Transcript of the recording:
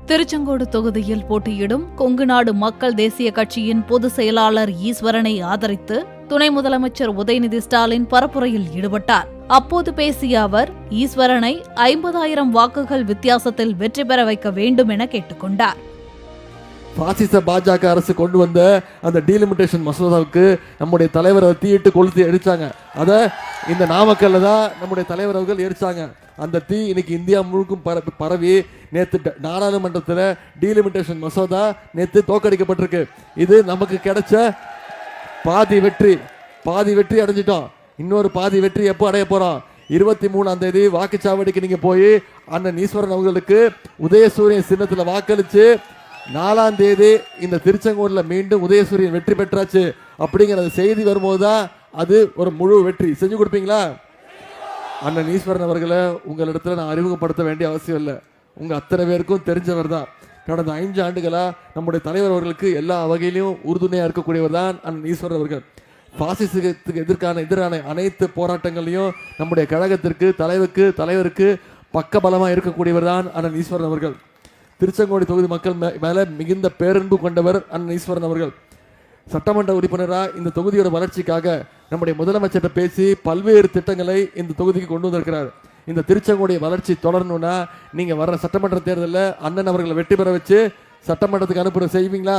திருச்செங்கோடு தொகுதியில் போட்டியிடும் கொங்கு நாடு மக்கள் தேசிய கட்சியின் பொதுச் செயலாளர் ஈஸ்வரனை ஆதரித்து துணை முதலமைச்சர் உதயநிதி ஸ்டாலின் பரப்புரையில் ஈடுபட்டார். அப்போது பேசிய அவர், ஈஸ்வரனை 50,000 வாக்குகள் வித்தியாசத்தில் வெற்றி பெற வைக்க வேண்டும் என கேட்டுக்கொண்டார். பாசிச பாஜக அரசு கொண்டு வந்த அந்த டீலிமிட்டேஷன் மசோதாவுக்கு நம்முடைய தலைவர் தீயிட்டு கொளுத்தி எரிச்சாங்க. அதை இந்த நாமக்கல்ல தான் நம்முடைய தலைவர் அவர்கள் எரிச்சாங்க. அந்த தீ இன்னைக்கு இந்தியா முழுக்கும் பரவி நேற்று நாடாளுமன்றத்தில் டீலிமிட்டேஷன் மசோதா நேற்று தோற்கடிக்கப்பட்டிருக்கு. இது நமக்கு கிடைச்ச பாதி வெற்றி அடைஞ்சிட்டோம். இன்னொரு பாதி வெற்றி எப்போ அடைய போறோம்? 23ஆம் தேதி வாக்குச்சாவடிக்கு நீங்க போய் அண்ணன் ஈஸ்வரன் அவர்களுக்கு உதயசூரியன் சின்னத்தில் வாக்களிச்சு 4ஆம் தேதி இந்த திருச்செங்கோடுல மீண்டும் உதயசூரியன் வெற்றி பெற்றாச்சு அப்படிங்கிற செய்தி வரும்போது தான் அது ஒரு முழு வெற்றி. செஞ்சு கொடுப்பீங்களா? அண்ணன் ஈஸ்வரன் அவர்களை உங்களிடத்துல நான் அறிமுகப்படுத்த வேண்டிய அவசியம் இல்லை. உங்க அத்தனை பேருக்கும் தெரிஞ்சவர் தான். கடந்த 5 ஆண்டுகளா நம்முடைய தலைவர் அவர்களுக்கு எல்லா வகையிலும் உறுதுணையா இருக்கக்கூடியவர் தான் அண்ணன் ஈஸ்வரன் அவர்கள். பாசிசத்துக்கு எதிரான அனைத்து போராட்டங்களையும் நம்முடைய கழகத்திற்கு தலைவருக்கு பக்கபலமா இருக்கக்கூடியவர் தான் அண்ணன் ஈஸ்வரன் அவர்கள். திருச்செங்கோடு தொகுதி மக்கள் மேல மிகுந்த பேரன்பு கொண்டவர் அண்ணன் ஈஸ்வரன் அவர்கள். சட்டமன்ற உறுப்பினராக இந்த தொகுதியோட வளர்ச்சிக்காக நம்முடைய முதலமைச்சர்கிட்ட பேசி பல்வேறு திட்டங்களை இந்த தொகுதிக்கு கொண்டு வந்திருக்கிறார். இந்த திருச்செங்கோடைய வளர்ச்சி தொடரணும்னா நீங்க வர்ற சட்டமன்ற தேர்தலில் அண்ணன் அவர்களை வெற்றி பெற வச்சு சட்டமன்றத்துக்கு அனுப்புற செய்வீங்களா?